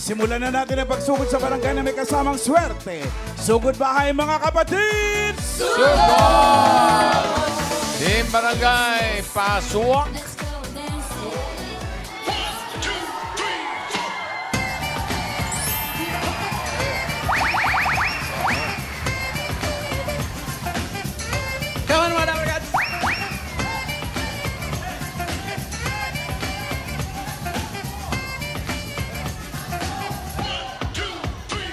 Simulan na natin ang pagsugod sa barangay na may kasamang swerte. Sugod bahay mga kapatid! Sugod! Team Barangay Paswak. Come on, mga Dabarkads!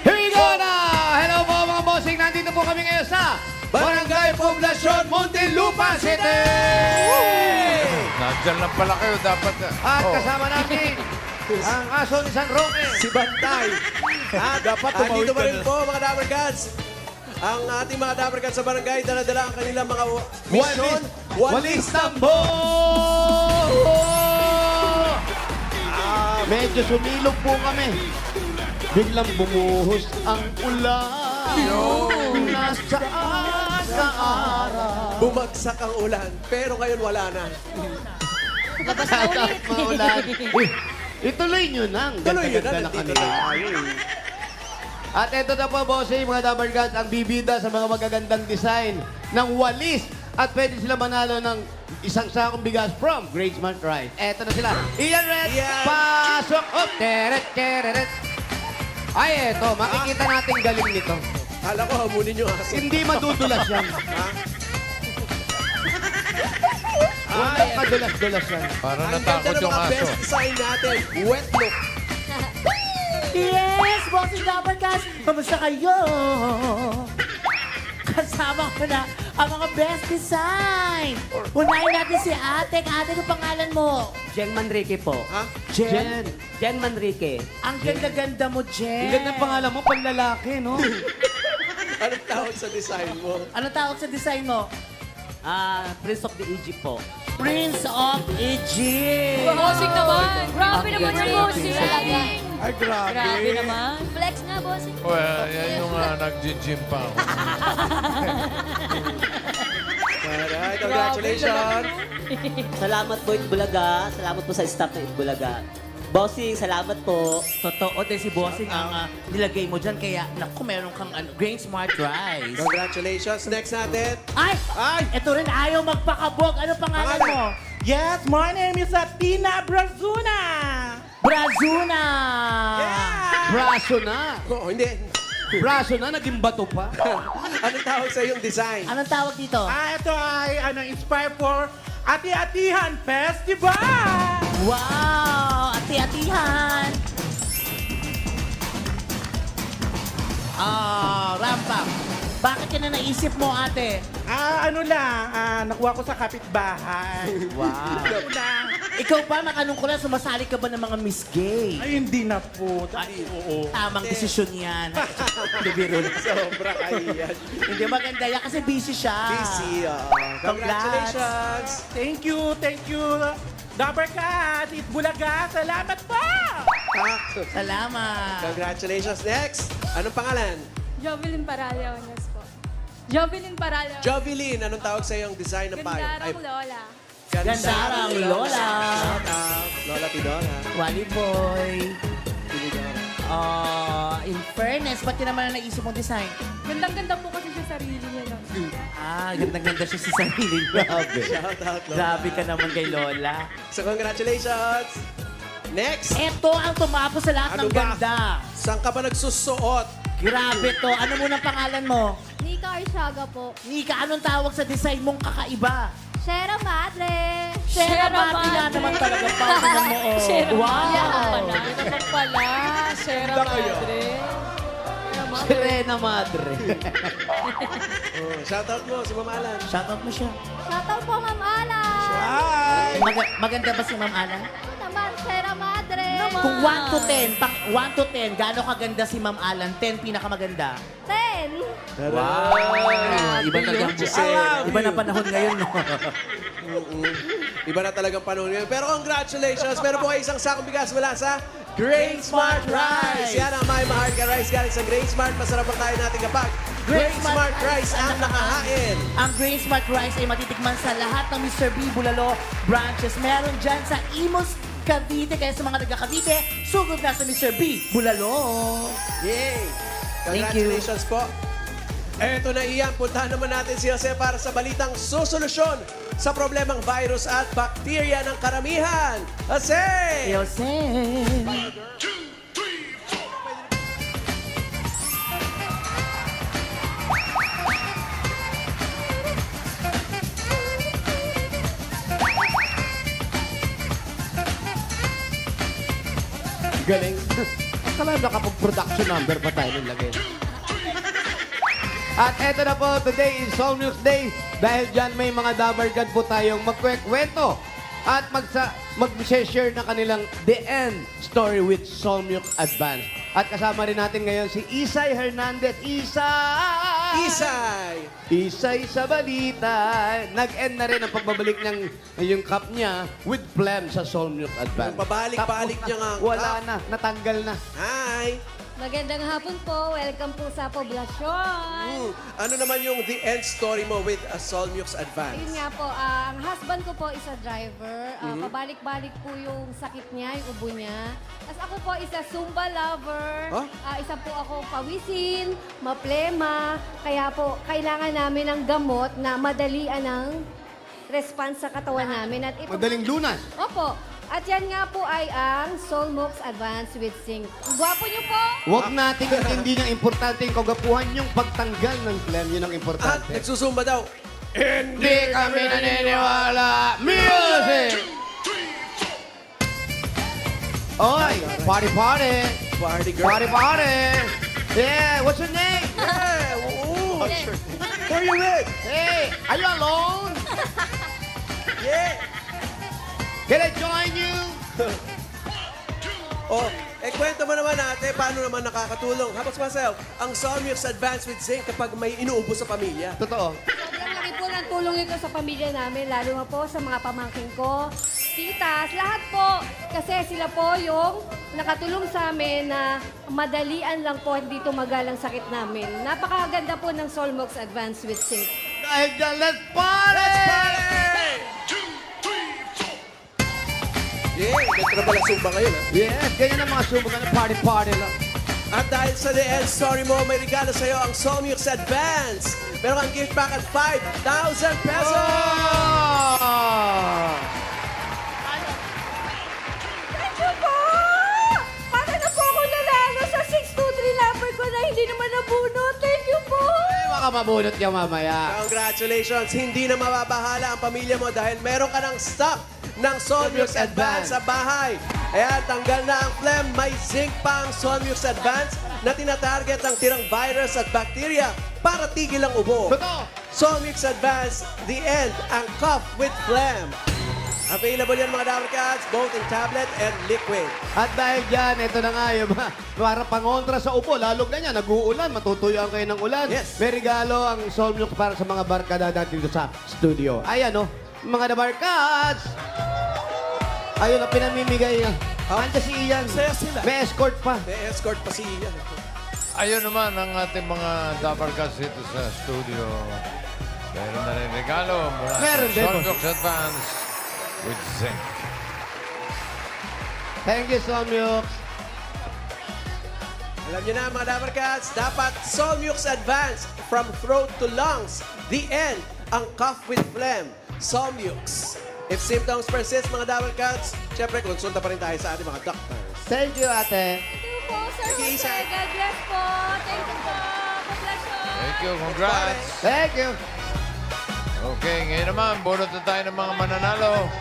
Here we go na! Hello po mga bossing, nandito po kami ngayon sa Barangay Poblasyon, Muntinlupa City! Nandiyan lang pala kayo, dapat. At kasama natin ang aso ni San Roque. Si Bantay. At Dapat tumawid andito pa ka rin na. po, mga Dabarkads. Ang ating mga Dabarkads sa barangay, dala-dala ang kanilang mga mission. Walis Tambo! Medyo sumilog po kami. Biglang bumuhos ang ulan. Nasaan ka araw? Bumagsak ang ulan, pero ngayon wala na. Nasaan ang ulan? Uy, ituloy nyo na. Ang Tuloy yun ganda-ganda na, na nandito kami. na tayo eh. At ito na po, bossing, mga Dabarkads, ang bibida sa mga magagandang design ng walis. At pwede sila manalo ng isang sakong bigas from Great Smart Rice. Eto na sila. Ian Red, Ian. pasok! Oh, teret, teret. Ay, eto, makikita natin galing nito. Kala ko, hamunin nyo aso. Hindi madudulas yan. Ha? Walang kadulas-dulas yan. Para Ang natakot ganda ng yung mga aso. best design natin. Wet look. Yes, Bossing Dabarkads! Kamusta kayo? Kasama ko na ang mga best design. Unahin natin si Ate. Ate, ang pangalan mo? Jen Manrique po. Ha? Jen. Jen Manrique. Ang ganda-ganda mo, Jen. Ang ganda pangalan mo, panlalaki, no? Anong tawag sa design mo? Ano tawag sa design mo? Prince of the Egypt po. Prince of Egypt. Bossing naman. Grabe Ang naman ganda yung yung bossing. talaga. Ay, grabe. Grabe naman. Flex nga, bossing. Well, yan yung nag-gym pa ako. Alright, congratulations. Salamat po, Itbulaga. Salamat po sa staff ng Itbulaga. Bossing, salamat po. Totoo din si Bossing ang nilagay mo dyan. Kaya, naku, meron kang Grain Smart Rice. Congratulations. Next natin. Ay! Ay! Ito rin ayaw magpakabog. Ano pangalan Pangalan? mo? Yes, my name is Athena Brazuna. Brazuna! Braso na. Oh, hindi. Braso na, naging bato pa. Anong tawag sa iyong design? Anong tawag dito? Ito ay inspired for Ati-Atihan Festival. Wow! Ati-atihan! Rampam. Bakit ka na naisip mo, ate? Nakuha ko sa kapitbahay. Wow. Ano lang. Ikaw ba, makanong ko lang, sumasali ka ba ng mga Miss Gay? Ay, hindi na po. Oo. Tamang desisyon yan. Hindi, biro lang. Sobra kahiyan. Hindi maganda yan kasi busy siya. Busy. Congratulations. Thank you. Dabarkads, Itbulaga, salamat po. Salamat. Congratulations. Next. Anong pangalan? Jovelyn Paralya, Ones po. Jovelyn Paralya. Jovelyn. Anong tawag sa iyong design ng payo? Gandarang Lola. Gandarang Lola. Shout out. Lola Tidora. Wally Boy. Tidora. In fairness, ba't yun naman ang naisip mong design? Gandang-ganda po kasi siya sarili niya. No? Gandang-ganda siya sa sarili. Grabe. Shout out, Lola. Grabe ka naman kay Lola. So, congratulations. Next. Ito ang tumapos sa lahat Ano ng ba? ganda. Saan ka ba nagsusuot? Grabe to. Ano muna pangalan mo? Nika Arsiaga po. Nika, anong tawag sa design mong kakaiba? Sierra Madre. Sierra Madre naman talaga pangalan mo. Oh. Sierra Wow. Madre. naman pala. Sierra Madre. Serena Madre. Oh, shout out mo si Ma'am Alan. Shoutout mo siya. Shoutout po, Ma'am Alan. Hi! Maganda ba si Ma'am Alan? Ano naman, Sierra Madre. Kung 1 to 10, 1 to 10, gaano kaganda si Ma'am Alan? 10 pinakamaganda. 10. Wow! Iba na Giselle. Iba na panahon ngayon, no? Iba na talagang panahon ngayon. Pero congratulations! Meron po kayo isang sakong bigas mula sa Great Smart Rice! Yan ang may maharga rice galing sa Great Smart. Masarap ang tayo natin kapag Great Smart Rice ang nakahain. Ang Grain Smart Rice ay matitikman sa lahat ng Mr. B Bulalo branches. Meron dyan sa Imus, Cavite. Kaya sa mga taga-Cavite, sugod na sa Mr. B. Bulalo. Yay! Thank you. Congratulations po. Eto na iyan, puntahan naman natin si Jose para sa balitang susolusyon sa problemang virus at bakterya ng karamihan. Jose! Yose. Galing. Akala nakapag-production number pa tayo ng lagay. At eto na po, today is Soul News Day. Dahil dyan may mga dabargan po tayong magkwekwento at mag-share na kanilang The End Story with Soul News Advance. At kasama rin natin ngayon si Isay Hernandez. Isay! Isay! Isay sa balita. Nag-end na rin ang pagbabalik ng yung cup niya with phlegm sa Soul News Advance. Yung pabalik-balik Tapos niya nga ang Wala cup. na, natanggal na. Hi! Magandang hapon po. Welcome po sa poblasyon. Ano naman yung the end story mo with Soul Mux Advance? Yun nga po, ang husband ko po is a driver. Pabalik-balik po yung sakit niya, yung ubo niya. Tapos ako po is a Zumba lover. Huh? Isa po ako pawisin, maplema. Kaya po, kailangan namin ng gamot na madalian ng response sa katawan namin. At ito, Madaling lunas. Opo. At yan nga po ay ang Soul Mux Advance with Zinc. Ang gwapo niyo po! Huwag natin hindi niyang importante yung kagapuhan yung pagtanggal ng phlegm. Yun ang At importante. nagsusumba daw. Hindi kami naniniwala. Music! Oy, party party! Party girl. Party party! Yeah, what's your name? Yeah! Oo! Who are you with? Hey, are you alone? Yeah! Can I join you? Oh, kwento mo naman natin paano naman nakakatulong. How about myself? Ang Soul Mux Advance with Zinc kapag may inuubo sa pamilya. Totoo. Sobrang laki po ng tulong ito sa pamilya namin, lalo na po sa mga pamangkin ko, titas, lahat po. Kasi sila po yung nakatulong sa amin na madalian lang po, hindi tumagal ang sakit namin. Napakaganda po ng Soul Mux Advance with Zinc. Dahil dyan, let's party! Yeah, ganda na pala sumba ngayon, ha? Yes, ganyan ang mga subukan ng party-party lang. At dahil sa The End Story mo, may regalo sa'yo ang Soul Mux Advance. Meron kang gift back at 5,000 pesos! Oh! Thank you po! Para na po ako nanalo sa 623 number ko na hindi naman nabunot. Thank you po! Baka mabunot ka mamaya. Congratulations! Hindi na mababahala ang pamilya mo dahil meron ka ng stock ng Soul Mux Advance sa bahay. Ayan, tanggal na ang phlegm. May zinc pa ang Soul Mux Advance na tinatarget ang tirang virus at bacteria para tigil ang ubo. Totoo. Soul Mux Advance, the end, ang cough with phlegm. Available yan mga Dabber Cats, both in tablet and liquid. At dahil dyan, ito na nga yung para pangontra sa upo. Lalog na yan, nag-uulan, matutuyuan kayo ng ulan. Yes. May regalo ang Soul Milk para sa mga barkada natin dito sa studio. Ayan, oh, mga Dabarkats! Ayun ang pinamimigay niya. Andiyan si Ian. Saya sila. May escort pa. May escort pa si Ian. Ayun naman ang ating mga dabarkas dito sa studio. Meron na rin regalo mula Meron sa din po. Soul Mux Advance with Zinc. Thank you, Soul Milk. Alam niyo na mga Dabber Cats, dapat Soul Mux Advance from throat to lungs. The end, ang cough with phlegm. Soul Mux. If symptoms persist mga Dabber Cats, syempre konsulta pa rin tayo sa ating mga doctors. Thank you, ate. Thank you po, Sir Thank you, Jose. Isay. God bless po. Thank you po. Poblasyon. Thank you, congrats. Thank you. Okay, ngayon naman, bunot na tayo ng mga mananalo.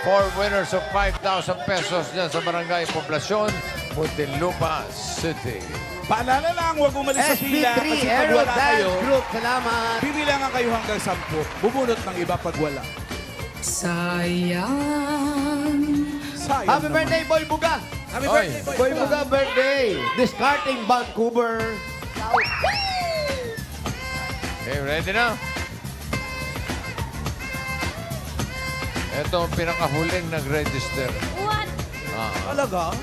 4 winners of 5,000 pesos dyan sa Barangay Poblasyon, Muntinlupa City. Paalala lang, huwag umalis sa pila SB3 kasi pag Aero wala kayo, Dance Group. Salamat. bibilangan kayo hanggang 10. Bubunot ng iba pag wala. Sayang. Sayang Happy naman. birthday, Boy Buga. Happy Oy. birthday, Boy! Boy Buga birthday. Discarding Vancouver. Okay, ready na? Ito ang pinakahuling nag-register. What? Talaga?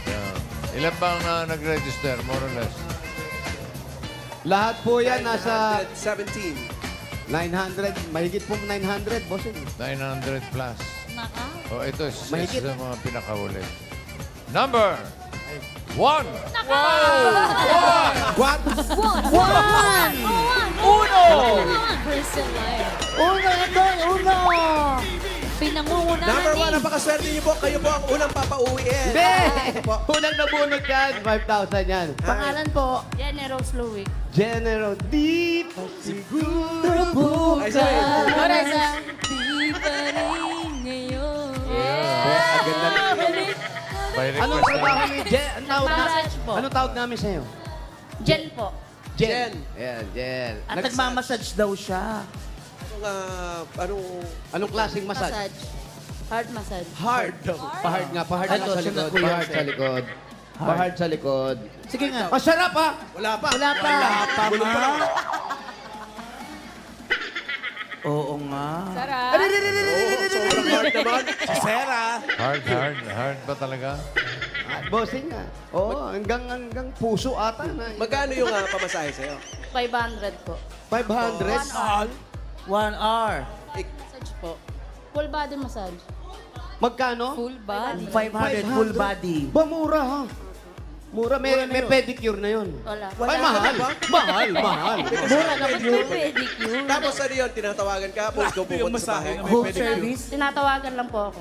Yeah. Ilan bang nag-register, more or less? Lahat po yan nasa 17. 900. Mahigit po 900, bossing. 900 plus. Oh, ito is Mahigit. sa mga pinakahuli. Number 1. What? Uno, ito, uno. Pinangungunahan Number 1, napakaswerte niyo po. Kayo po ang unang papauwiin. Hindi! Po. Unang nabunod yan, 5,000 yan. Pangalan po. General Slowick. General, di pa siguro. Ay, sorry. Di pa rin ngayon. Ang ganda na. By Anong request trabaho na. ni Jen? Massage po. Anong tawag namin sa'yo? Jen po. Jen. Ayan, Jen. At nagmamassage daw siya. Anong klaseng massage? Hard massage. Hard daw. Pahard nga, pahard Ito, nga sa siya likod. na, kuya. Pahard sa likod. Pahard sa likod. Sige nga. Masarap ha! Wala pa. Wala pa. Bulong pa lang. Oo nga. Sarap. Sobrang hard naman. Si Sarah. Hard ba talaga? Bossing nga. Oo, hanggang puso ata na. Magkano yung pamasahe sa'yo? 500 po. 500? 1 hour. Massage po. Full body massage. Magkano? Full body. 500 full body. Ba, mura ha? Mura, may pedicure na yun. Wala. Ay, mahal. Mahal. Mura naman yun. Pedicure. Tapos ano yun, tinatawagan ka, pupunta sa bahay. Home service. Tinatawagan lang po ako.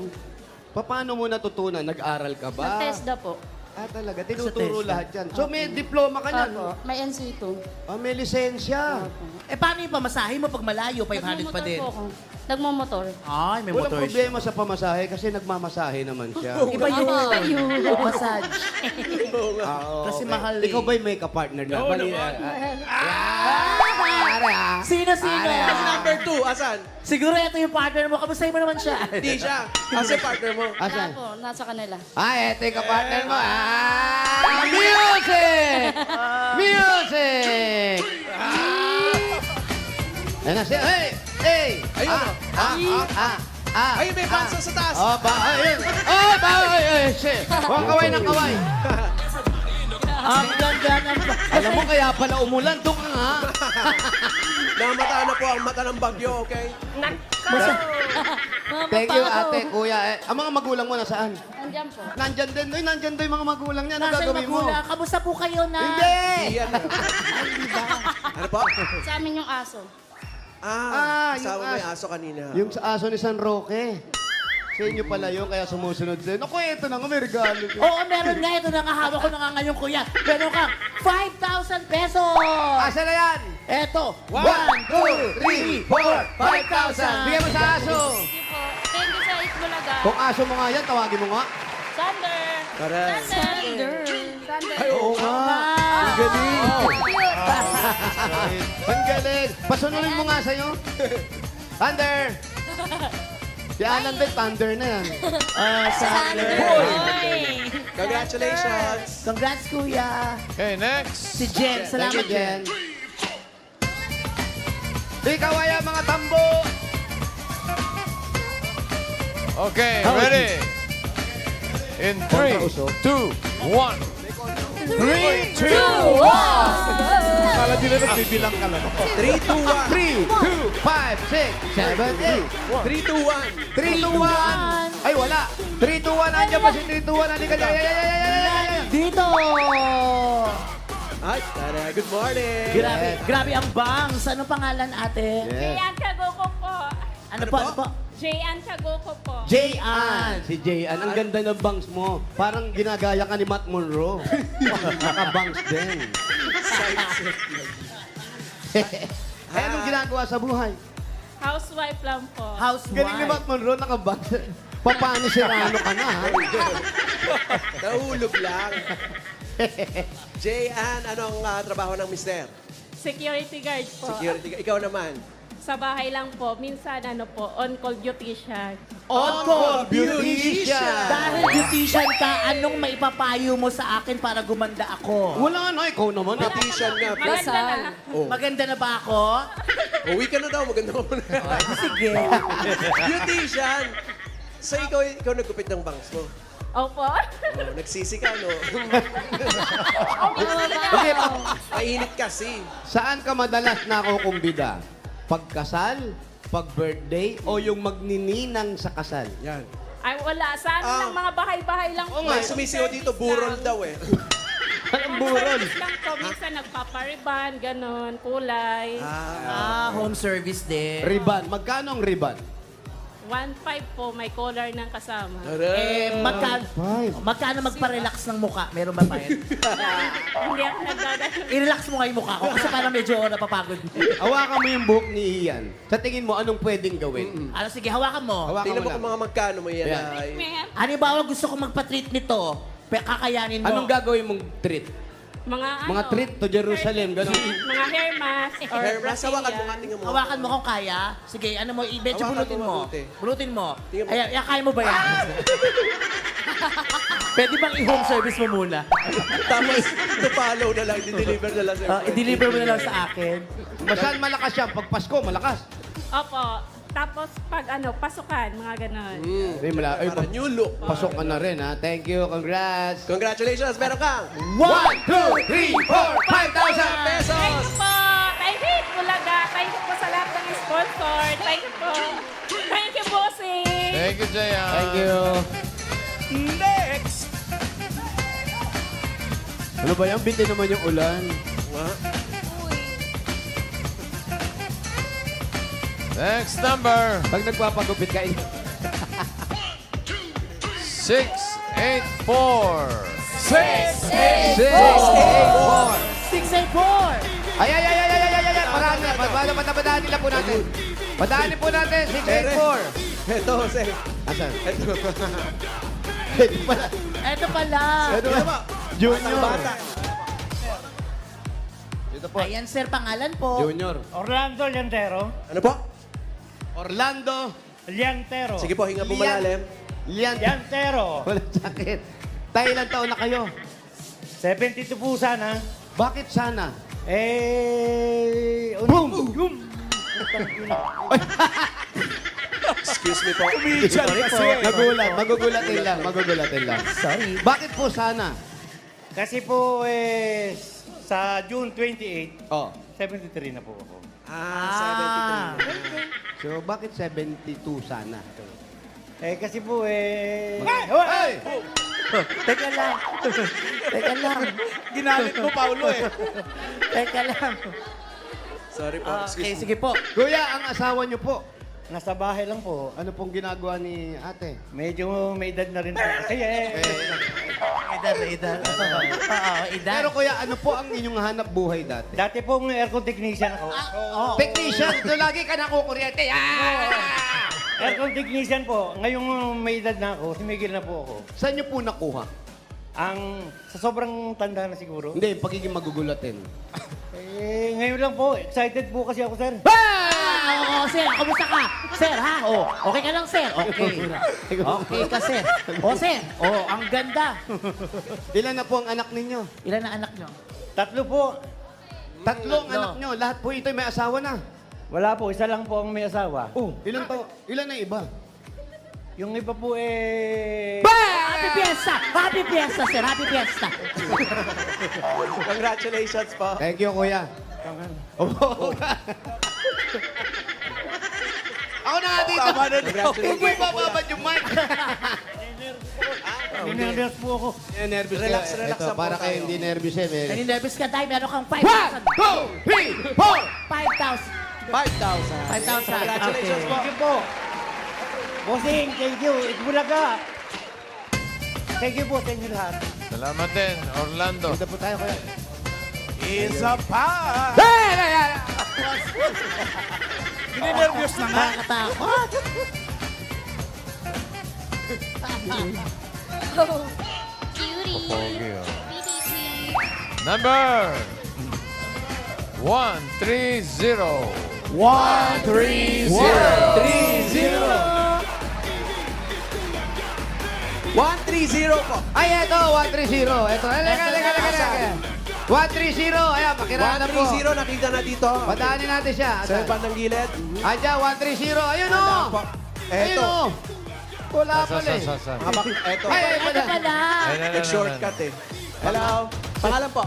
Paano mo natutunan? Nag-aral ka ba? Nag-TESDA po. Talaga, tinuturo TESDA. lahat yan. So may diploma ka niyan. Opo. May NC2. May lisensya. Eh, paano yung pamasahe mo pag malayo? 500 pa din. po ako. Nagmumotor. Ay, may Walang motor siya. problema sa pamasahe kasi nagmamasahe naman siya. Iba yun. Massage. Oo, Kasi okay. mahal Ikaw eh. ba'y may ka-partner na? Bali, Sino? Number 2, asan? Siguro ito yung partner mo. Kamustahin mo naman siya. Hindi siya. Kasi partner mo. Wala Asan? po. Nasa kanila. Eto yung ka-partner mo. Music! Music! Ayan na siya. Hey! Ayun. Ay, may pansa sa taas. Ayun. Shit. Huwag kaway ng kaway. Ang ganda ng... Alam mo, kaya pala umulan. Doon ka nga. Namataan na po ang mata ng bagyo, okay? Thank you, ate, kuya. Ang mga magulang mo nasaan? Nandiyan po. Nandyan din. Nandyan din yung mga magulang niya. Ano Nasa yung gagawin mo? magulang. Kamusta po kayo na? Hindi! Iyan. Ano po? Sa amin yung aso. yung Kasama mo aso. yung aso kanina. Yung sa aso ni San Roque. Sa inyo pala yun, kaya sumusunod din. Ako, ito na nga, may regalo. Oo, meron nga. Ito nakahawak ko na nga ngayon, kuya. Meron kang 5,000 pesos! Asa na yan? Eto. 1, 2, 3, 4, 5,000. Bigyan mo sa aso. Thank you po. Thank you sa Itbulaga. Kung aso mo nga yan, tawagin mo nga. Sander! Correct. Sander! Ay, oo nga. Ang galing. Ang galing. Pasunurin mo nga sa'yo. Thunder. Si Alan din, Thunder na yan. Sander. Congratulations. Congrats, kuya. Okay, next. Si Jen. Thank Salamat, you, Jen. Ikaw ay ang mga tambo. Okay, ready? In 3, 2, 1. 3, 2, 1. Akala nila nagbibilang ka lang. 3, 2, 1. 3, 2, 5, 6, 7, 3, 2, 1. 8. 3, 2, 1. Ay, wala. 3, 2, 1. Andiyan ba si 3, 2, 1? Halika dyan. Dito! Ay, good morning. Grabe ang bangs. Ano pangalan, ate? Jayan Kagoko po. Ano po? Jayan Kagoko po. J.An. Si Jayan, ang ganda ng bangs mo. Parang ginagaya ka ni Matt Monroe. Naka-bangs din. Anong ginagawa sa buhay? Housewife lang po. Galing ni Matt Monroe, naka-bangs. Papano Serrano ka na, ha? Nahulog lang. J.Ann, anong trabaho ng mister? Security guard po. Security. Ikaw naman. Sa bahay lang po. Minsan on-call beautician. On-call beautician. Dahil beautician ka, anong maipapayo mo sa akin para gumanda ako? Wala na, ikaw naman. Beautician nga. Maganda na. Oh. Maganda na ba ako? Uwi ka na daw, maganda mo na. Sige. Beautician! So ikaw nagkupit ng bangs mo. Opo. Oh, nagsisi ka, no? Okay, Mainit kasi. saan ka madalas nakukumbida? Pagkasal? pag-birthday o yung magnininang sa kasal? Yan. Ay, wala. Sana lang mga bahay-bahay lang po. May sumisiyo dito, burol daw eh. Anong buron? Service lang po. Minsan nagpapariban, ganon, kulay. Home service din. Riban. Magkano ang riban? 1.5 po, may collar ng kasama. Magkano magpa-relax ng muka? Meron ba pa yun? Hindi ako nagdadala. I-relax mo nga yung mukha ko kasi parang medyo napapagod. Hawakan mo yung buhok ni Ian. Sa tingin mo, anong pwedeng gawin? Ano, sige, hawakan mo. Hawakan Tingnan mo mo lang. kung mga magkano mo yan. Yan. Ay. Man, Halimbawa, gusto ko magpa-treat nito. Kakayanin mo. Anong gagawin mong treat? mga Mga treat to Jerusalem, gano'n. Mga hair mask or Hair mask, hawakan mo nga, Brazilian. tingnan mo. Hawakan mo kung kaya. Sige, ano mo, medyo Hawakan bulutin mo mo. mabuti. Bulutin mo. Tingnan mo. Ay, kaya mo ba yan? Pwede bang i-home service mo muna? Tapos, to follow na lang, di-deliver na lang. I-deliver mo na lang sa akin. Saan malakas yan? Pag Pasko, malakas. Opo. Tapos pag pasukan, mga ganon. Ay, Para new look. pasok ka na rin, ha? Thank you, congrats. Congratulations, meron kang 1, 2, 3, 4, 5,000 pesos! Thank you po! Thank you, Bulaga! Thank you po sa lahat ng sponsor. Thank you po. Thank you, Bossing! Thank you, Jaya. Thank you. Next! Ano ba yan? Binti naman yung ulan. Next number, Pag nagpapagupit ka, 684. 684! Ay, ay, ay, ay, ay, ay, ay, ay, paraan na. Padaanin nila po natin. Padaanin po natin, 684. Ito, Jose. Asan? Ito. Ito pala. Ito pala. Ito pala. Junior. Bata. Ito po. Ayan, sir, pangalan po. Junior. Orlando Llantero. Ano po? Orlando. Llantero. Sige po, hinga po malalim. Lian. Llantero. Walang sakit. Tayo ilang taon na kayo? 72 po sana. Bakit sana? Boom! Excuse me po. Comedian kasi. Nagulat. Magugulatin lang. Magugulatin lang. Sorry. Bakit po sana? Kasi po, sa June 28, Oh. 73 na po ako. Ah, 73. So, bakit 72 sana? Kasi po, Ay! Teka lang. Teka lang. Ginalit mo, Paulo eh. Teka lang. Sorry po, Okay, excuse me. sige po. Kuya, ang asawa niyo po, Nasa bahay lang po. ano pong ginagawa ni ate? Medyo may edad na rin po. Kasi Edad. Oo, edad. Pero kuya, ano po ang inyong hanap buhay dati? dati pong aircon technician ako. Technician, ito lagi ka nakukuryente. Aircon technician po. Ngayong may edad na ako, simigil na po ako. Saan niyo po nakuha? Sa sobrang tanda na siguro. Hindi, pagiging magugulatin. Ngayon lang po, excited po kasi ako, sir. Oo, sir, kumusta ka? Sir, ha? Oh, okay ka lang, sir? Okay. Okay ka, sir. Sir. Ang ganda. Ilan na po ang anak ninyo? Ilan na anak nyo? 3 po. Tatlong anak nyo. Lahat po ito may asawa na. Wala po, isa lang po ang may asawa. Oh, ilan na iba? Yung iba po Happy Fiesta! Happy Fiesta, sir. Happy Fiesta. Congratulations po. Thank you, kuya. Ako na nga dito. Tama na daw. Huwag mo ibababad yung mic. Ninervous po ako. Nervous Relax, kayo. relax Ito, lang po para kayo tayo. hindi nervous eh. Naninervous ka, Day. Meron kang 1, 2, 3, 4! 5,000. 5,000. 5,000. Congratulations Okay. po. Thank you po. Bossing, thank you. Itbulaga. Thank you po sa inyo lahat. Salamat din, Orlando. Dito po tayo, kuya. Isa pa. Ninervyos na nga. Nakakatakot. Pogi, oh. Number 130. 130. 130 po. Ay, eto, 130. Eto, halika. 130, ayan, pakiraan na po. 130, nakita na dito. Padaanin natin siya. Sa bandang gilid. Ayan, 130. Ayun o. Ayan po. Ayun Eto. o. Wala pala eh. Eto. Ay, Ano pala? Nag-shortcut eh. Hello. Pangalan po?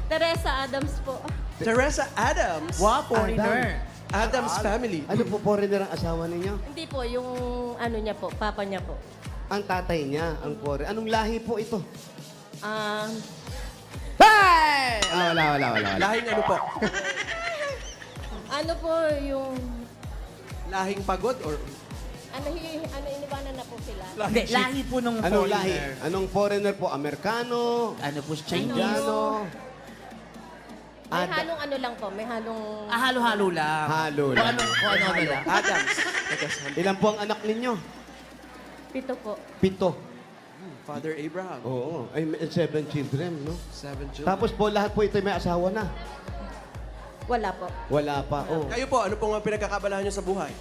Teresa Adams po. Teresa Adams. Wow, foreigner. Adam's Family. Ano po foreigner ang asawa ninyo? Hindi po, yung ano niya po, papa niya po. Ang tatay niya, ang foreigner. Anong lahi po ito? Hey! Wala. Lahing ano po? Ano po yung... Lahing pagod or... Ano, iniwanan na po sila. Hindi, lahi po nung Anong foreigner. lahi? Anong foreigner po? Amerikano? Ano po, Chinese? Indiano? May halong ano lang po, may halong... Halo-halo lang. Halo Kung lang. ano lang. Adams. Ilan po ang anak ninyo? 7 po. 7. Father Abraham. Oo. Ay, 7 children, no? 7 children. Tapos po, lahat po ito may asawa na. Wala po. Wala pa. Oh. Kayo po, ano pong ang pinagkakabalahan nyo sa buhay?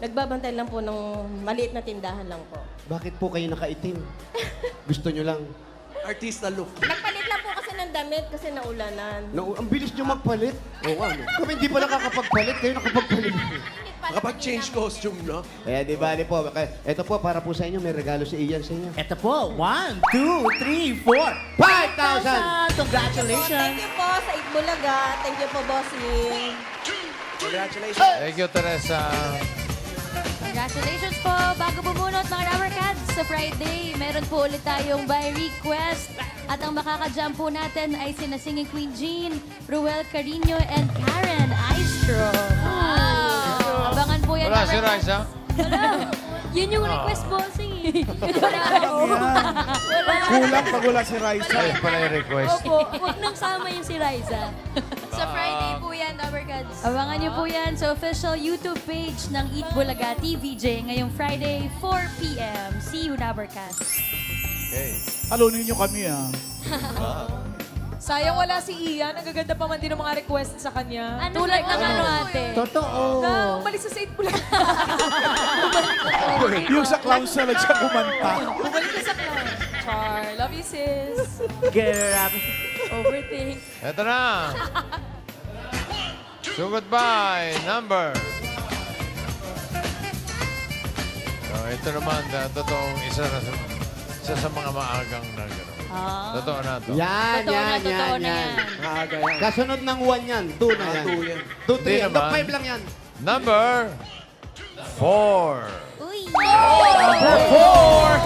Nagbabantay lang po ng maliit na tindahan lang po. Bakit po kayo nakaitim? Gusto nyo lang. Artista look. Nagpalit lang po kasi ng damit kasi naulanan. No, ang bilis nyo magpalit. Oo, Kami hindi pa nakakapagpalit. Kayo nakapagpalit. Nakapag-change costume, no? Kaya di bali po. Ito po, para po sa inyo, may regalo si Ian sa inyo. Ito po, 1, 2, 3, 4, 5,000! Congratulations! Thank you po sa Itbulaga. Thank you po, bossing. Congratulations. Thank you, Teresa. Congratulations po! Bago bumunot mga Rubber Cats, sa Friday, meron po ulit tayong by request. At ang makaka-jump po natin ay sina Singing Queen Jean, Ruel Carino, and Karen Aistro. Wow! Abangan po yan. Wala Rubber si Cats. Raisa. Yun yung request bossing eh. Kulang pag wala si Raisa. Ayun pala yung request. Opo, huwag nang sama yung si Raisa. Sa Friday po yan, Rubber Cats. Abangan niyo po yan sa official YouTube page ng Eat Bulaga TVJ ngayong Friday, 4 p.m. See you, Rubber Cats. Okay. Talunin niyo kami ah. Sayang wala si Ian. Ang gaganda pa man din ng mga request sa kanya. Tulad ng ano ate? Totoo. Na umalis na sa 8 bulan. Yung sa clown salad siya kumanta. Bumalik na sa clown. Char. Love you, sis. Grabe. Overthink. Ito na. So goodbye, number. So, ito naman, totoong isa sa mga maagang na gano'n. Totoo na to. Yan, Totoo na, yan, totoo yan, na yan. yan. Maaga yan. Kasunod ng 1 yan. 2 na yan. 2 yan. 2, 3 Hindi yan. naman. 5 lang yan. Number 4. Uy! Number 4.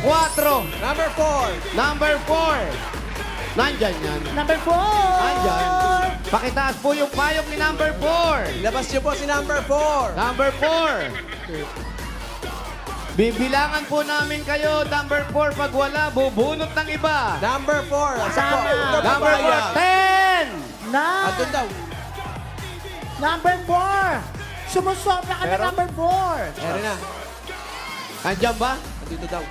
4. Number 4. Number 4. Nandyan yan. Number 4! Nandyan. Pakitaas po yung payong ni number 4. Labas niyo po si number 4. Number 4. Bibilangan po namin kayo, number 4. Pag wala, bubunot ng iba. Number 4. Asa po? Number 4, 10. Andun daw. Number 4! Sumusobra ka na number 4! Eri na. Nandyan ba? Andito daw.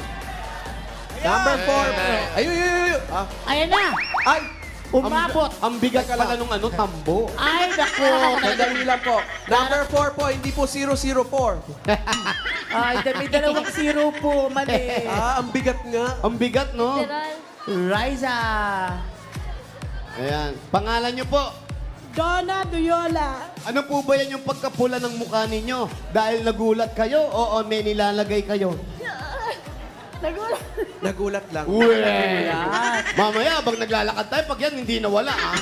Number 4. Ayun. Ayan na! Ay! Umabot! Ang bigat pala nung tambo. Ay, naku! Sandali lang po. Number 4 po, hindi po 004. Ay, may dalawang zero po. Mali. Ang bigat nga. Ang bigat, no? Literal. Riza! Ayan. Pangalan nyo po. Donna Duyola. Ano po ba yan yung pagkapula ng mukha ninyo? Dahil nagulat kayo o may nilalagay kayo? Nagulat lang. Mamaya, pag naglalakad tayo, pag yan hindi nawala, ah.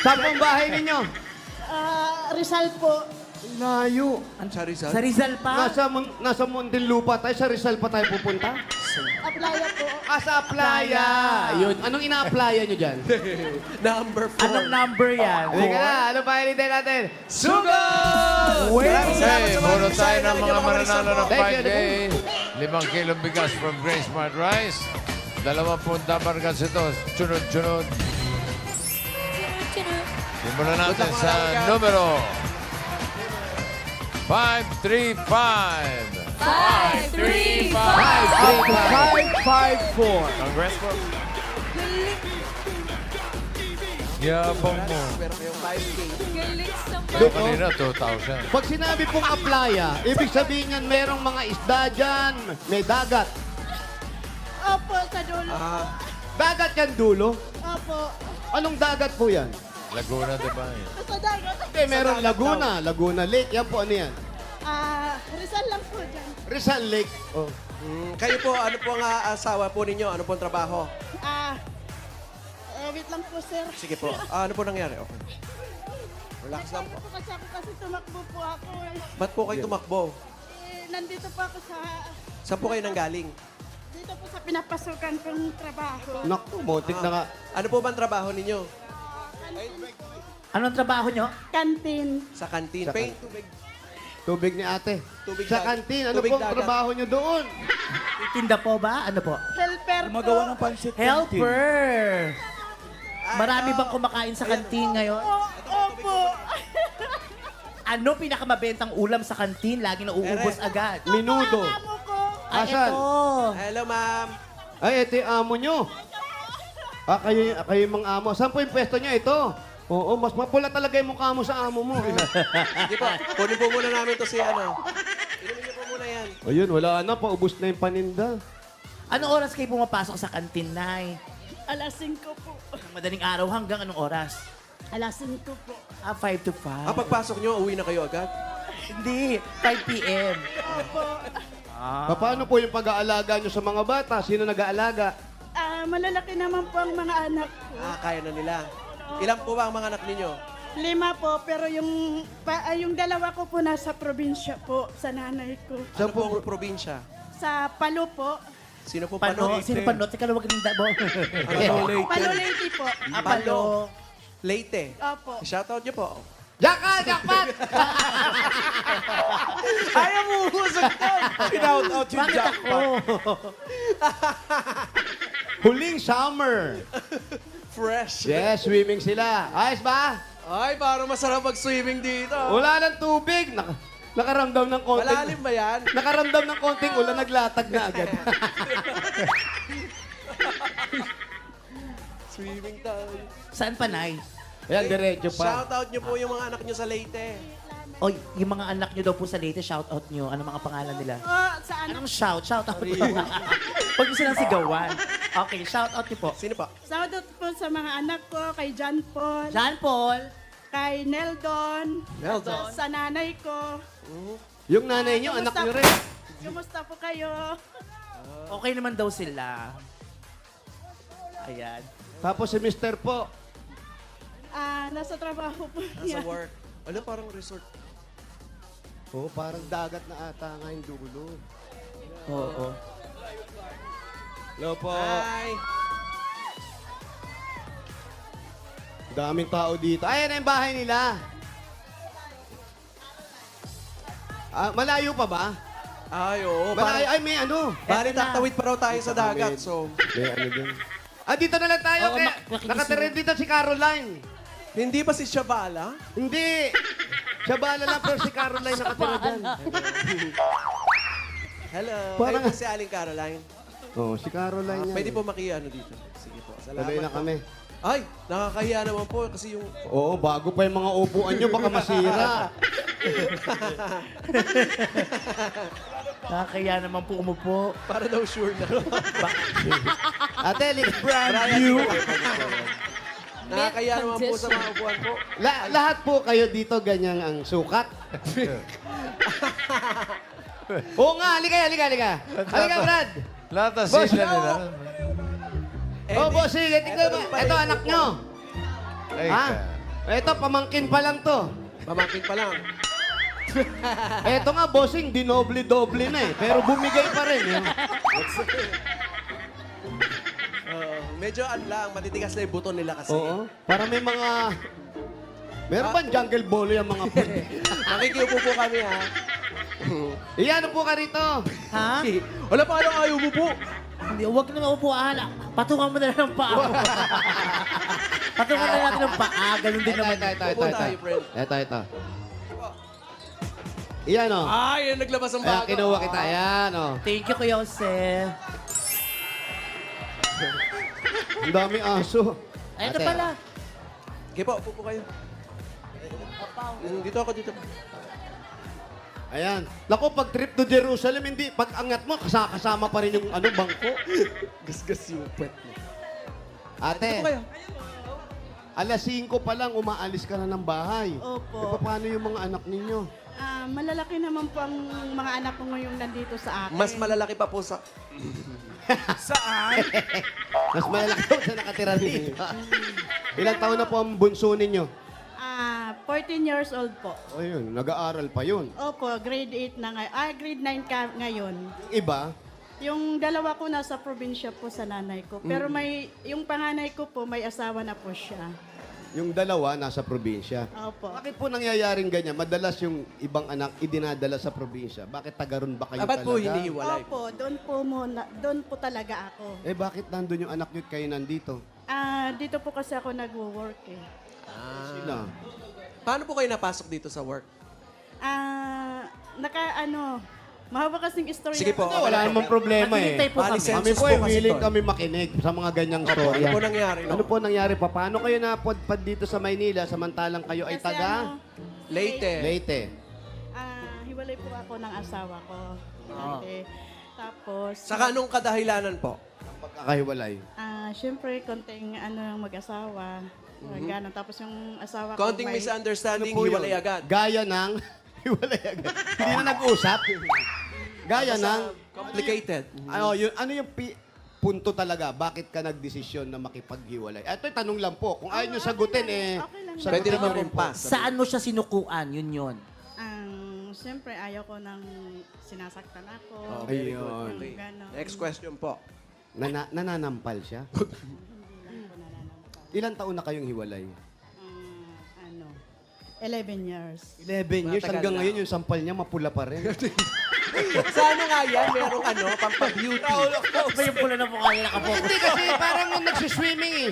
Saan po ang bahay ninyo? Rizal po. Layo. Sa Rizal? Sa Rizal pa? Nasa Muntinlupa tayo, sa Rizal pa tayo pupunta? Aplaya po. Sa playa. Yun. Anong ina-applya nyo dyan? Number 4. Anong number yan? Halika na, ano pa hinintay natin? Sugod! Okay, muna tayo ng mga mananalo ng Thank you. 5K. 5 kilong bigas from Grace Smart Rice. 20 bargas ito. Chunod-chunod. Simulan natin sa numero 535. 5, 3, 5! 554. Congress po. Yabang mo. Pero yung 5K. Kanina, 2,000. Pag sinabi pong applya, ibig sabihin yan, merong mga isda dyan. May dagat. Opo, sa dulo. Dagat yan dulo? Opo. Anong dagat po yan? Laguna, di ba? Sa dagat. Meron Laguna. Laguna Lake. Yan po, ano yan? Rizal lang po dyan. Rizal Lake. Oh. Kayo po, ano po ang asawa po ninyo? Ano po ang trabaho? Wait lang po, sir. Sige po. Ano po nangyari? Okay. Relax lang po. Kasi tumakbo po ako eh. Ba't po kayo tumakbo? Nandito po ako sa... Saan po kayo nanggaling? Dito po sa pinapasukan kong trabaho. Naku, motik na nga. Ano po ba ang trabaho ninyo? Anong trabaho nyo? Kantin. Sa kantin. Paint, tubig. Tubig ni ate. Tubig Sa dagat. kantin, ano Tubig pong dagat. trabaho nyo doon? Tinda po ba? Ano po? Helper Gumagawa po. ng pansit. Helper! Marami bang kumakain sa kantin ngayon? Opo. Ano pinakamabentang ulam sa kantin? Lagi nauubos agad. Minudo. Amo ko. Ay, Asan? ito. Hello, ma'am. Ay, ito yung amo nyo. Kayo yung mga amo. Saan po yung pwesto niya? Ito. Oo, mas mapula talaga yung mukha mo sa amo mo. Sige po. Kunin po muna namin to si ano. Inumin niyo po muna yan. Ayun, wala na. Paubos na yung paninda. Anong oras kayo pumapasok sa kantin, Nay? Alas 5 po. Ng madaling araw hanggang anong oras? Alas 5 po. 5 to 5. Pagpasok nyo, uwi na kayo agad? Hindi, 5 p.m. Paano po yung pag-aalaga nyo sa mga bata? Sino nag-aalaga? Malalaki naman po ang mga anak ko. Kaya na nila. Ilan po ba ang mga anak ninyo? 5 po, pero yung dalawa ko po nasa probinsya po, sa nanay ko. Ano po ang probinsya? Sa Palo po. Sino po Pano? Sino pano? Teka, luwag ng dabo. Palo Lady po. Apalo. Leyte. Opo. Shoutout nyo po. Jackpot! Ayaw mo usag to! Shout out yung Bakit ako? Huling summer. Fresh. Yes, swimming sila. Ayos ba? Ay, parang masarap mag-swimming dito. Wala ng tubig. Nakaramdam ng konting... Malalim ba yan? Nakaramdam ng konting ulan, naglatag na agad. Swimming tayo. Saan pa, Nay? Ayan, diretso pa. Shoutout nyo po yung mga anak nyo sa Leyte. Oy, yung mga anak nyo daw po sa latest, shout out nyo. Ano mga pangalan nila? Sa anak. Anong shout? Shout out po. Huwag nyo silang sigawan. Okay, shout out nyo po. Sino pa? Shoutout po sa mga anak ko, kay John Paul, John Paul. kay Neldon, Neldon. sa nanay ko. Yung nanay nyo, anak nyo rin. Kumusta po kayo? Okay naman daw sila. Ayan. Tapos si Mr. po. Nasa trabaho po Nasa niya. work. Ano, parang resort. Oh, parang dagat na ata nga yung dulo. Oo. Hello po. Hi! Daming tao dito. Ayan na yung bahay nila. Malayo pa ba? Ay, oo. Malayo. Ay, may ano. Bali, taktawid pa raw tayo sa dagat. So, May ano dun. Dito na lang tayo. Oo, Kaya, nakatira dito si Caroline. hindi ba si Shabala? Hindi. Siya bala lang pero si Caroline nakatira dyan. Hello. Parang- Kayo po si Aling Caroline. Oo, si Caroline yan. Pwede po makiano dito. Sige po. Salamat Sabay na po. kami. Ay, nakakahiya naman po kasi yung... Oo, bago pa yung mga upuan nyo, baka masira. Nakakaya naman po umupo. Para daw sure na. Ate, Brand new. Nakakahiya naman po sa mga upuan po. lahat po kayo dito ganyan ang sukat. Oo nga, halika. Halika, Brad. Lahat ng Boss, sila no. nila. Oh, boss, sige, tignan mo. Ito, anak nyo. Ay, Ha? Ito, pamangkin pa lang to. Pamangkin pa lang. Ito nga, bossing, dinoble-doble na eh. Pero bumigay pa rin. Eh. Medyo ano lang, matitigas na yung buto nila kasi. Oo. Para may mga... Meron ba jungle bolo yung mga po? Nakikiupo po kami ha. Iyan po ka rito. Ha? Wala pa anong ayaw mo po. Hindi, huwag na maupuan. Patungan mo na lang ng paa. Patungan na natin ng paa. Ganun din naman. Upo tayo, friend. Ito. Iyan o. Ay, yan naglabas ang Ayan, bago. kinuha kita. Ayan o. Thank you, Kuya Jose. Ang dami aso. Ay, ito Ate, pala. Sige po, upo po kayo. Dito ako, dito. Ayan. Naku, pag trip to Jerusalem, hindi. Pag angat mo, kasama pa rin yung bangko. Gasgas yung pet mo. Ate, Upo kayo. alas 5 pa lang, umaalis ka na ng bahay. Opo. Paano yung mga anak ninyo? Malalaki naman po ang mga anak ko ngayong nandito sa akin. Mas malalaki pa po sa... Saan? Mas malaki daw sa nakatira dito. Ilang taon na po ang bunso ninyo? 14 years old po. Ayun, nag-aaral pa yun. Opo, grade 8 na ngayon. Grade 9 ngayon. Iba, Yung dalawa ko nasa probinsya po sa nanay ko. Pero yung panganay ko po, may asawa na po siya. yung dalawa nasa probinsya. Opo. Bakit po nangyayaring ganyan? Madalas yung ibang anak idinadala sa probinsya. Bakit tagaroon ba kayo Dapat talaga? po hinihiwalay. Opo, doon po talaga ako. Eh bakit nandun yung anak nyo at kayo nandito? Dito po kasi ako nagwo-work eh. Sino? Paano po kayo napasok dito sa work? Mahaba kasing istorya. Sige po. Hindi, wala namang problema eh. Maghihintay po Bali, kami. census Kami po po ay kasi willing to. kami makinig sa mga ganyang storya. Ano po nangyari? No? Ano po nangyari pa? Paano kayo napadpad dito sa Maynila samantalang kayo ay Kasi taga Leyte. Leyte? Hiwalay po ako ng asawa ko. Dati. Tapos, Saka anong kadahilanan po? Pagkakahiwalay. syempre, konting mag-asawa. Ganon. Tapos yung asawa ko Konting may... misunderstanding, Ano po yun? hiwalay agad. Gaya ng hiwalay agad. Hindi na nag-usap. Gaya ng Complicated. ano yung punto talaga? Bakit ka nagdesisyon na makipaghiwalay? Ito tanong lang po. Kung ayaw nyo sagutin Okay lang. sagutin Pwede naman nyo rin pong po. pass. Saan mo siya sinukuan? Yun. Siyempre, ayaw ko nang sinasaktan ako. Very Ayun. good. Okay. Ganon. Next question po. Nananampal siya? Ilan taon na kayong hiwalay? 11 years. 11 years. Matagal Hanggang na. ngayon yung sampal niya mapula pa rin. Sana nga yan, merong pampabeauty. May pula na po kayo nakapokus. Hindi kasi parang nung nagsiswimming eh.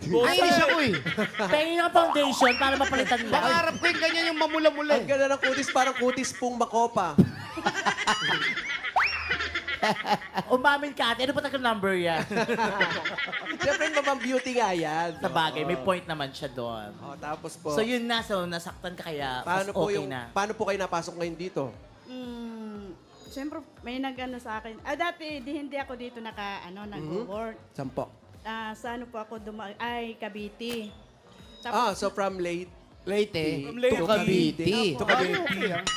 Nainis ako eh. Pahingin ng foundation para mapalitan mo. Pangarap ko yung ganyan yung mamula-mula Ang eh. ganda ng kutis, parang kutis pong makopa. Umamin ka ate. Ano pa tagang number yan? Siyempre, pampabeauty nga yan. Sa bagay, may point naman siya doon. Tapos po, So yun na, so nasaktan ka kaya mas okay na. paano po kayo napasok ngayon dito? Siyempre, may nag-ano sa akin. Dati, hindi ako dito nag-work. Sampo. Sa ano po ako Cavite. So from late. Leyte. Leyte. To Cavite. To Cavite.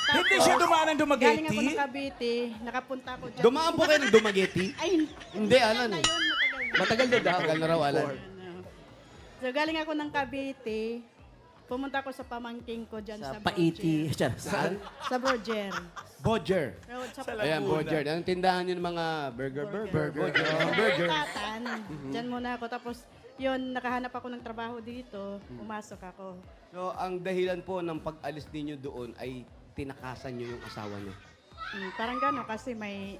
Hindi siya dumaan ng Galing ako Dumaguete. ng Cavite. Nakapunta ako dyan. Dumaan po kayo ng Dumaguete? Ay, Hindi, Alan eh. yun, Matagal na daw. Matagal na raw, Alan. So, galing ako ng Cavite. Pumunta ako sa pamangking ko dyan sa, Paiti. Broger. Sa Broger. Bodger. Road sa Ayan, Bodger. Anong tindahan yun ng mga burger? Burger. Tatan. Dyan muna ako. Tapos, yun, nakahanap ako ng trabaho dito. Pumasok ako. So, ang dahilan po ng pag-alis ninyo doon ay tinakasan nyo yung asawa nyo. Parang gano'n kasi may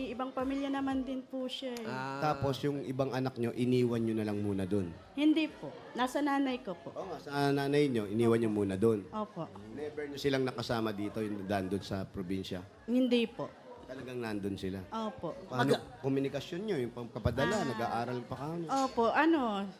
ibang pamilya naman din po siya. Eh. Tapos yung ibang anak nyo, iniwan nyo na lang muna doon. Hindi po. Nasa nanay ko po. Oo nga, sa nanay nyo, iniwan nyo muna doon. Opo. Never nyo silang nakasama dito, yung nandun sa probinsya. Hindi po. Talagang nandun sila. Opo. Paano komunikasyon nyo, yung pagpapadala, nag-aaral pa kami? Opo,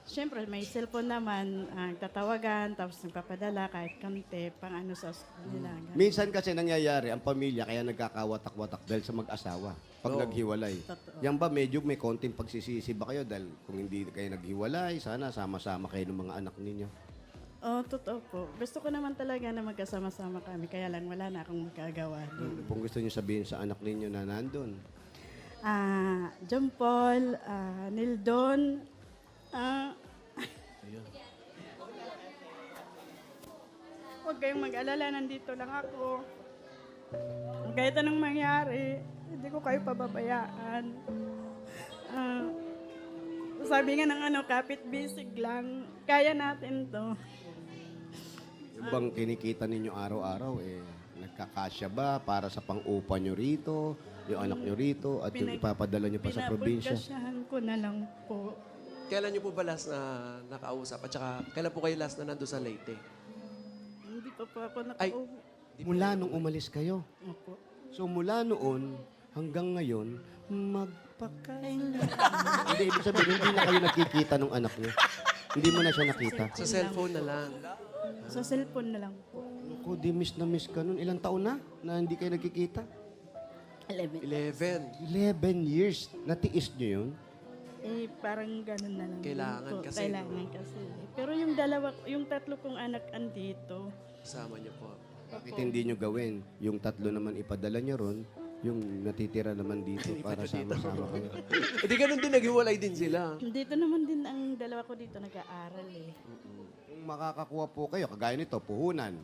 siyempre may cellphone naman, tatawagan, tapos nagpapadala kahit kante, pang sa school nila. ganun. Minsan kasi nangyayari, ang pamilya kaya nagkakawatak-watak dahil sa mag-asawa. Pag naghiwalay. Totoo. Yan ba, medyo may konting pagsisisi ba kayo dahil kung hindi kayo naghiwalay, sana sama-sama kayo ng mga anak ninyo. Totoo po. Gusto ko naman talaga na magkasama-sama kami, kaya lang wala na akong magagawa. Kung gusto nyo sabihin sa anak ninyo na nandun, John Paul, Nildon, huwag kayong mag-alala, nandito lang ako. Kahit anong mangyari, hindi ko kayo pababayaan. Sabi nga ng kapit bisig lang, kaya natin to. yung bang kinikita ninyo araw-araw, nagkakasya ba para sa pang-upa nyo rito, yung anak nyo rito, at yung ipapadala nyo pa sa probinsya? Pinapagkasyahan ko na lang po. Kailan nyo po ba last na nakausap? At saka, kailan po kayo last na nandun sa Leyte? Hindi pa po ako Ay. Mula nung umalis kayo. Opo. So mula noon hanggang ngayon, magpakailan. Hindi, ibig sabihin, hindi na kayo nakikita nung anak niyo. Hindi mo na siya nakita. Sa cellphone na lang. Sa cellphone na lang po. Ako, di miss na miss ka nun. Ilang taon na hindi kayo nagkikita? 11. 11. 11 years. Natiis niyo yun? Parang ganun na lang. Kailangan po. kasi, Kailangan no? kasi. Pero yung tatlo kong anak andito. Kasama nyo po. Bakit hindi nyo gawin? Yung tatlo naman ipadala nyo ron, yung natitira naman dito para sama-sama kayo. Hindi ganun din, naghiwalay din sila. Dito naman din ang dalawa ko dito nag-aaral eh. makakakuha po kayo, kagaya nito, puhunan,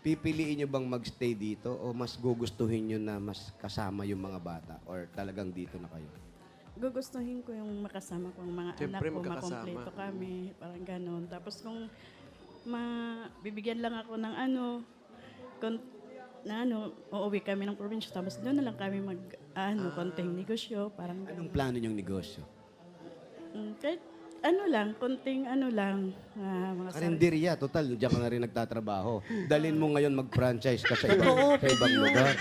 pipiliin nyo bang magstay dito o mas gugustuhin nyo na mas kasama yung mga bata or talagang dito na kayo? Gugustuhin ko yung makasama ko ang mga Siyempre, anak ko, magkakasama. makompleto kami, parang ganon. Tapos kung bibigyan lang ako ng uuwi kami ng probinsya, tapos doon na lang kami konting negosyo, parang Anong plano nyong negosyo? kahit konting mga Karinderya, total, diyan ka na rin nagtatrabaho. Dalin mo ngayon mag-franchise ka sa ibang lugar.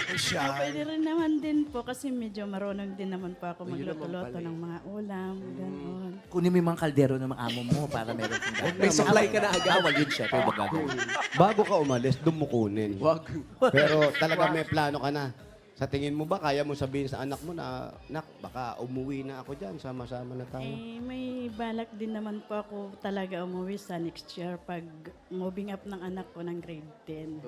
Pwede rin naman din po kasi medyo marunong din naman po ako magluto-luto ng mga ulam, gano'n. Kunin mo yung mga kaldero ng mga amo mo para meron kang gano'n. May supply ka na agad. Bawal yun siya, pero wag gagawin. Bago ka umalis, doon mo kunin. Wag. Pero talaga may plano ka na. Sa tingin mo ba, kaya mo sabihin sa anak mo na, nak, baka umuwi na ako dyan, sama-sama na tayo? May balak din naman po ako talaga umuwi sa next year pag moving up ng anak ko ng grade 10.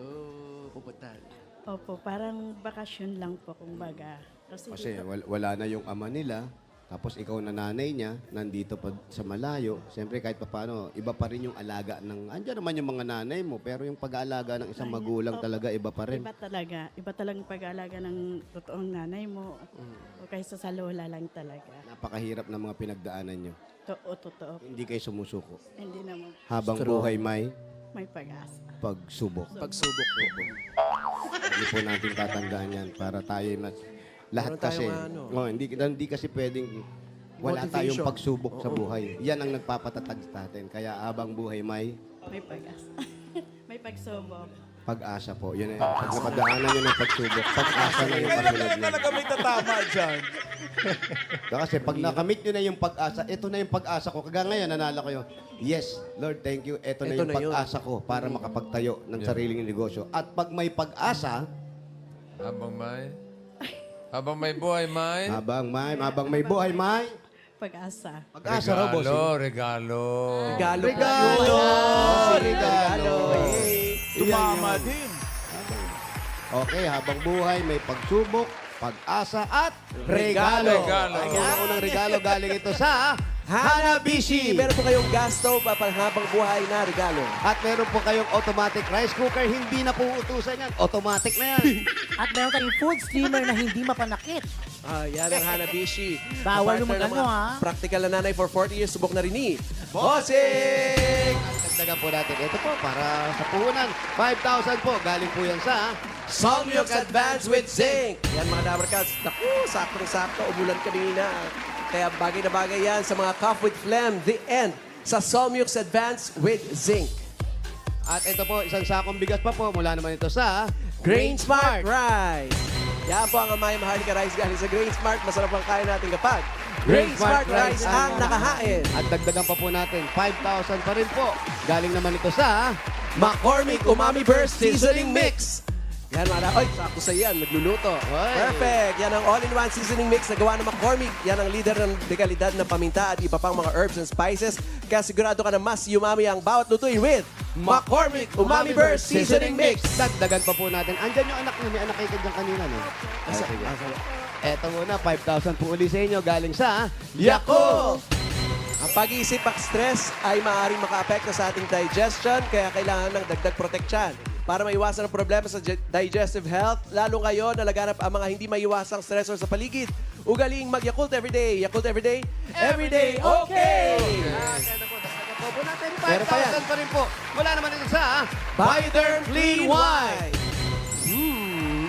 Pupuntahan. Opo, parang bakasyon lang po kumbaga. Kasi wala na yung ama nila, tapos ikaw na nanay niya, nandito pa sa malayo. Siyempre kahit paano, iba pa rin yung alaga ng, andyan naman yung mga nanay mo, pero yung pag-aalaga ng isang magulang talaga iba pa rin. Iba talagang pag-aalaga ng totoong nanay mo o kaysa sa lola lang talaga. Napakahirap na mga pinagdaanan nyo. Totoo. Hindi kayo sumusuko. Hindi naman Habang buhay may may pag-asa. pagsubok. Pagsubok po. Hindi po natin tatandaan yan para tayo lahat Meron kasi, tayong hindi kasi pwedeng wala tayong Motivation. pagsubok sa buhay. Yan ang nagpapatatag sa atin. Kaya habang buhay may May pag-asa. May pagsubok. pag-asa po. Yun na yun. Pag napadaanan nyo ng pagsubok, pag-asa na yung Kailan kasunod kaya yun. talaga may tatama dyan? Kasi pag nakamit nyo na yung pag-asa, ito na yung pag-asa ko. Kaya ngayon, nanala ko yun. Yes, Lord, thank you. Ito na Ito yung na yun. pag-asa ko para makapagtayo ng sariling negosyo. At pag may pag-asa, Habang may buhay, may... habang may buhay, may Pag-asa. pag-asa raw, boss. Regalo. Regalo. Tumama din. Okay, habang buhay, may pagsubok, pag-asa at regalo. Regalo. Ang unang regalo galing ito sa Hanabishi. Meron po kayong gas stove habang buhay na regalo. At meron po kayong automatic rice cooker. Hindi na po utusan yan. Automatic na yan. At meron tayong food steamer na hindi mapanakit. Yan ang Hanabishi. Bawal yung Partner ng mag-ano, mga ha? Practical na nanay for 40 years. Subok na rin ni Bossing! Dagdagan po natin. Ito po, para sa puhunan. 5,000 po. Galing po yan sa... Solmux Advance with Zinc. Yan mga Dabarcats. Naku, sakto-sakto. Umulan kanina. Kaya bagay na bagay yan sa mga cough with phlegm. The end sa Solmux Advance with Zinc. At ito po, isang sakong bigas pa po. Mula naman ito sa... Grain Smart Rice. Yan po ang Amay Maharlika Rice galing sa Grain Smart. Masarap ang kain natin kapag Grain Smart Rice ang nakahain. At dagdagan pa po natin, 5,000 pa rin po. Galing naman ito sa... McCormick Umami Burst Seasoning Mix. Yan mga Ay, sakto sa yan. Nagluluto. Oy. Perfect. Yan ang all-in-one seasoning mix na gawa ng McCormick. Yan ang leader ng dekalidad na paminta at iba pang mga herbs and spices. Kaya sigurado ka na mas umami ang bawat lutuin with McCormick Umami Burst Seasoning Mix. Dagdagan pa po natin. Andyan yung anak niya. May anak kayo dyan kanina, no? Sige. Eto muna, 5,000 po uli sa inyo. Galing sa... Yakult! Ang pag-iisip at stress ay maaaring makaapekto sa ating digestion, kaya kailangan ng dagdag proteksyon. Para maiwasan ang problema sa digestive health, lalo ngayon na laganap ang mga hindi maiwasang stressor sa paligid. Ugaling mag-Yakult everyday. Yakult everyday, everyday okay! Po natin, Meron pa yan. 5,000 pa rin po. Wala naman ito sa... Bioderm Clean White!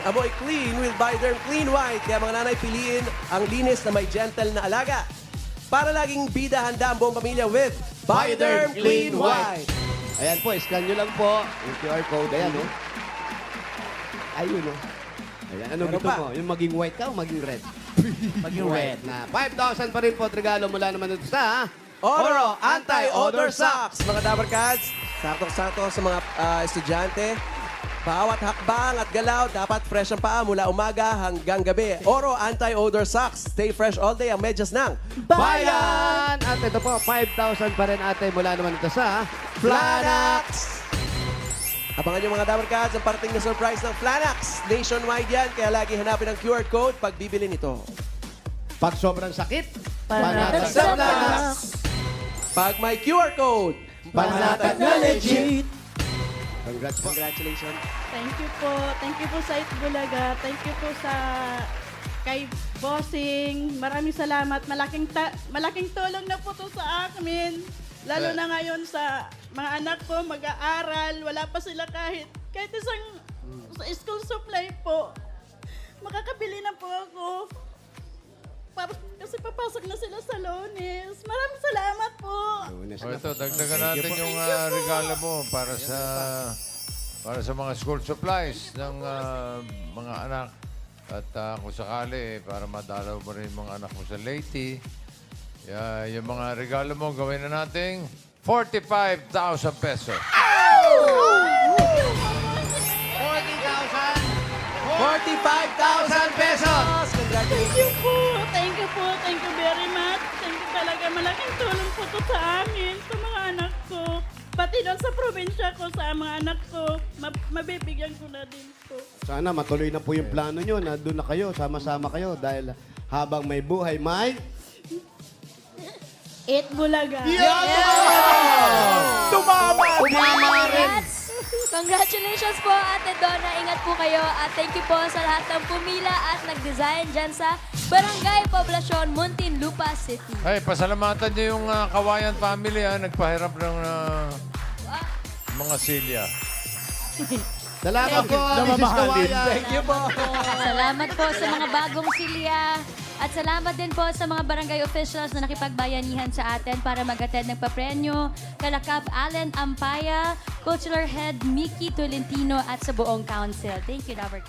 Amoy clean with Bioderm Clean White. Kaya mga nanay, piliin ang linis na may gentle na alaga. Para laging bida handa ang buong pamilya with Bioderm Clean White. Ayan po, scan nyo lang po. Yung QR code, ayan, no? Ayun, no? Ayan, ano Meron gusto pa. mo? Yung maging white ka o maging red? Maging red. Na 5,000 pa rin po at regalo mula naman ito sa... Oro Anti-Odor Socks. Mga Dabarkads, sakto-sakto sa mga estudyante. Bawat hakbang at galaw, dapat fresh ang paa mula umaga hanggang gabi. Oro Anti-Odor Socks. Stay fresh all day ang medyas ng Bayan! At ito po, 5,000 pa rin ate mula naman ito sa... Flanax! Abangan nyo mga Dabarkads ang parating na surprise ng Flanax. Nationwide yan, kaya lagi hanapin ang QR code pag bibili nito. Pag sobrang sakit, Panatag panatag sa sa Flanax. Flanax. Pag may QR code, Panatag na legit. Congrats po. Congratulations. Thank you po. Thank you po sa Itbulaga. Thank you po sa kay Bossing. Maraming salamat. Malaking tulong na po to sa amin. Lalo na ngayon sa mga anak ko mag-aaral. Wala pa sila kahit isang school supply po. Makakabili na po ako. Kasi papasok na sila sa Lunes. Maraming salamat po. O ito, dagdagan natin yung regalo mo para sa mga school supplies ng mga anak. At kung sakali, para madalaw mo rin yung mga anak mo sa Leyte, yung mga regalo mo, gawin na natin 45,000 pesos. 45,000 pesos! Thank you po. Thank you po. Thank you very much. Thank you talaga. Malaking tulong po to sa amin, sa mga anak ko. Pati doon sa probinsya ko, sa mga anak ko, mabibigyan ko na din po. Sana matuloy na po yung plano nyo na doon na kayo, sama-sama kayo dahil habang may buhay, may... Itbulaga. Umama rin! Congratulations po, Ate Donna. Ingat po kayo. At thank you po sa lahat ng pumila at nag-design dyan sa Barangay Poblacion, Muntinlupa City. Ay, pasalamatan niyo yung Kawayan family, nagpahirap ng mga silya. Salamat po, Mrs. Kawayan. Thank you po. Salamat po sa mga bagong silya. At salamat din po sa mga barangay officials na nakipagbayanihan sa atin para mag-attend ng papremyo, Kalakap Allen Ampaya, Cultural Head Mickey Tolentino at sa buong council. Thank you, Robert.